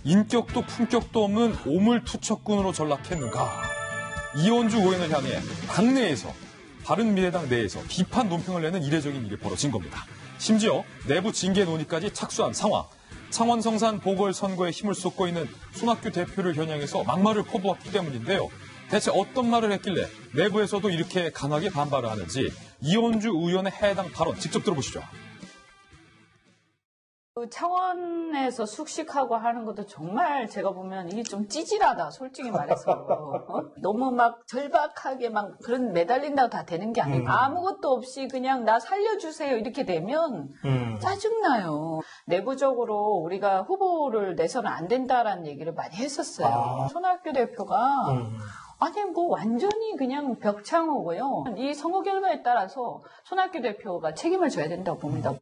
인격도 품격도 없는 오물투척꾼으로 전락했는가. 이원주 의원을 향해 당내에서, 바른미래당 내에서 비판 논평을 내는 이례적인 일이 벌어진 겁니다. 심지어 내부 징계 논의까지 착수한 상황. 창원 성산 보궐선거에 힘을 쏟고 있는 손학규 대표를 겨냥해서 막말을 퍼부었기 때문인데요. 대체 어떤 말을 했길래 내부에서도 이렇게 강하게 반발을 하는지 이원주 의원의 해당 발언 직접 들어보시죠. 창원에서 숙식하고 하는 것도 정말 제가 보면 이게 좀 찌질하다, 솔직히 말해서. 너무 막 절박하게 막 그런 매달린다고 다 되는 게 아니고 아무것도 없이 그냥 나 살려주세요 이렇게 되면 짜증나요. 내부적으로 우리가 후보를 내서는 안 된다라는 얘기를 많이 했었어요. 손학규 대표가 아니 뭐 완전히 그냥 벽창호고요. 이 선거 결과에 따라서 손학규 대표가 책임을 져야 된다고 봅니다.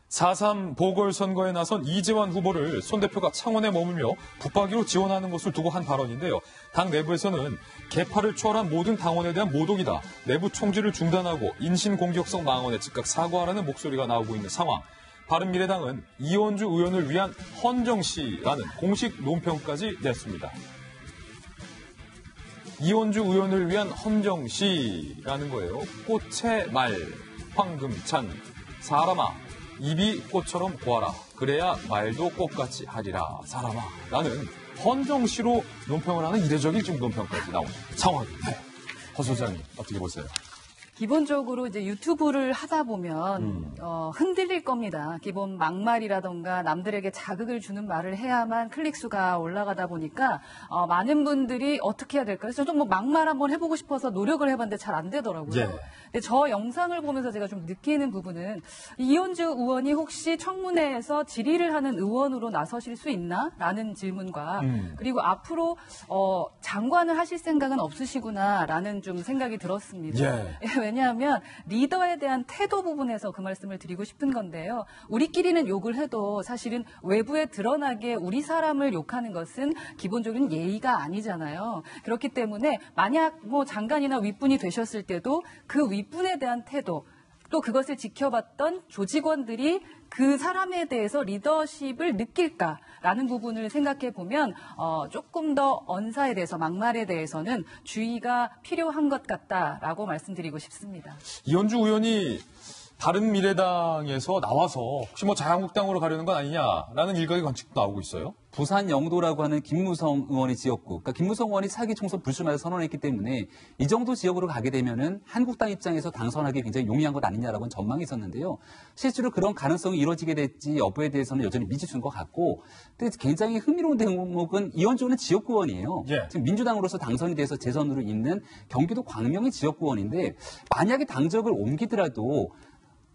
4.3 보궐선거에 나선 이재환 후보를 손 대표가 창원에 머물며 붙박이로 지원하는 것을 두고 한 발언인데요. 당 내부에서는 개파를 초월한 모든 당원에 대한 모독이다. 내부 총질을 중단하고 인신공격성 망언에 즉각 사과하라는 목소리가 나오고 있는 상황. 바른미래당은 이원주 의원을 위한 헌정시라는 공식 논평까지 냈습니다. 이원주 의원을 위한 헌정시라는 거예요. 꽃의 말, 황금찬, 사람아. 입이 꽃처럼 보아라. 그래야 말도 꽃같이 하리라. 사람아. 라는 헌정시로 논평을 하는 이례적인 지금 논평까지 나온 상황입니다. 허 소장님 어떻게 보세요? 기본적으로 이제 유튜브를 하다 보면 흔들릴 겁니다. 기본 막말이라던가 남들에게 자극을 주는 말을 해야만 클릭수가 올라가다 보니까 많은 분들이 어떻게 해야 될까요? 저도 뭐 막말 한번 해보고 싶어서 노력을 해봤는데 잘 안 되더라고요. 예. 근데 저 영상을 보면서 제가 좀 느끼는 부분은 이원주 의원이 혹시 청문회에서 질의를 하는 의원으로 나서실 수 있나? 라는 질문과 그리고 앞으로 장관을 하실 생각은 없으시구나라는 좀 생각이 들었습니다. 예. 왜냐하면 리더에 대한 태도 부분에서 그 말씀을 드리고 싶은 건데요. 우리끼리는 욕을 해도 사실은 외부에 드러나게 우리 사람을 욕하는 것은 기본적인 예의가 아니잖아요. 그렇기 때문에 만약 뭐 장관이나 윗분이 되셨을 때도 그 윗분에 대한 태도 또 그것을 지켜봤던 조직원들이 그 사람에 대해서 리더십을 느낄까라는 부분을 생각해 보면 조금 더 언사에 대해서 막말에 대해서는 주의가 필요한 것 같다라고 말씀드리고 싶습니다. 이원주 의원이 바른미래당에서 나와서 혹시 뭐 자유한국당으로 가려는 건 아니냐라는 일각의 관측도 나오고 있어요. 부산 영도라고 하는 김무성 의원의 지역구, 그러니까 김무성 의원이 차기 총선 불출마를 선언했기 때문에 이 정도 지역으로 가게 되면은 한국당 입장에서 당선하기 굉장히 용이한 것 아니냐라고는 전망이 있었는데요. 실제로 그런 가능성이 이루어지게 될지 여부에 대해서는 여전히 미지수인 것 같고, 근데 굉장히 흥미로운 대목은 이원주 의원은 지역구 의원이에요. 예. 지금 민주당으로서 당선이 돼서 재선으로 있는 경기도 광명의 지역구 의원인데 만약에 당적을 옮기더라도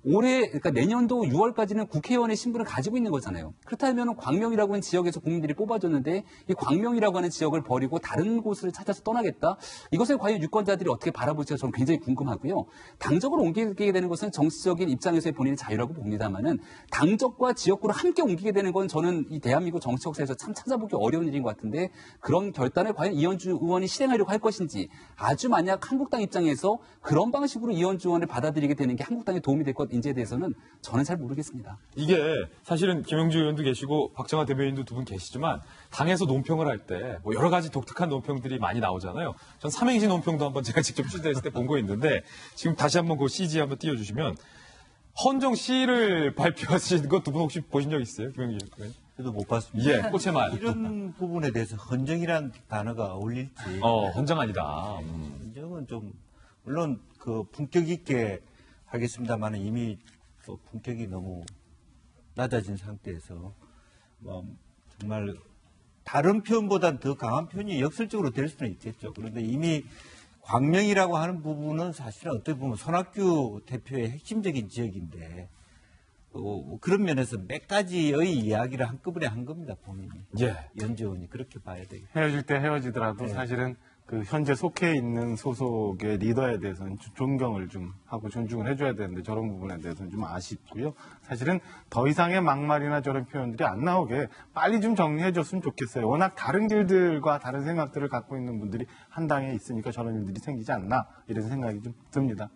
올해, 그러니까 내년도 6월까지는 국회의원의 신분을 가지고 있는 거잖아요. 그렇다면 광명이라고 하는 지역에서 국민들이 뽑아줬는데 이 광명이라고 하는 지역을 버리고 다른 곳을 찾아서 떠나겠다? 이것을 과연 유권자들이 어떻게 바라볼지가 저는 굉장히 궁금하고요. 당적을 옮기게 되는 것은 정치적인 입장에서의 본인의 자유라고 봅니다만은 당적과 지역구를 함께 옮기게 되는 건 저는 이 대한민국 정치 역사에서 참 찾아보기 어려운 일인 것 같은데 그런 결단을 과연 이원주 의원이 실행하려고 할 것인지 아주 만약 한국당 입장에서 그런 방식으로 이원주 의원을 받아들이게 되는 게 한국당에 도움이 될 것 인지에 대해서는 저는 잘 모르겠습니다. 이게 사실은 김영주 의원도 계시고 박정아 대변인도 두 분 계시지만 당에서 논평을 할 때 뭐 여러 가지 독특한 논평들이 많이 나오잖아요. 전 삼행시 논평도 한번 제가 직접 취재했을 때 본 거 있는데 지금 다시 한번 그 CG 한번 띄워주시면 헌정 시를 발표하신 거 두 분 혹시 보신 적 있어요? 김영주 의원? 저도 못 봤습니다. 예, 꽃의 말. 이런 부분에 대해서 헌정이라는 단어가 어울릴지. 헌정 아니다. 헌정은 좀 물론 그 품격 있게 하겠습니다만 이미 또 품격이 너무 낮아진 상태에서 뭐 정말 다른 표현보다는 더 강한 표현이 역설적으로 될 수는 있겠죠. 그런데 이미 광명이라고 하는 부분은 사실은 어떻게 보면 손학규 대표의 핵심적인 지역인데 그런 면에서 몇 가지의 이야기를 한꺼번에 한 겁니다, 본인이. 예. 이원주 의원이 그렇게 봐야 되겠죠. 헤어질 때 헤어지더라도 사실은 그 현재 속해 있는 소속의 리더에 대해서는 존경을 좀 하고 존중을 해줘야 되는데 저런 부분에 대해서는 좀 아쉽고요. 사실은 더 이상의 막말이나 저런 표현들이 안 나오게 빨리 좀 정리해줬으면 좋겠어요. 워낙 다른 길들과 다른 생각들을 갖고 있는 분들이 한 당에 있으니까 저런 일들이 생기지 않나 이런 생각이 좀 듭니다.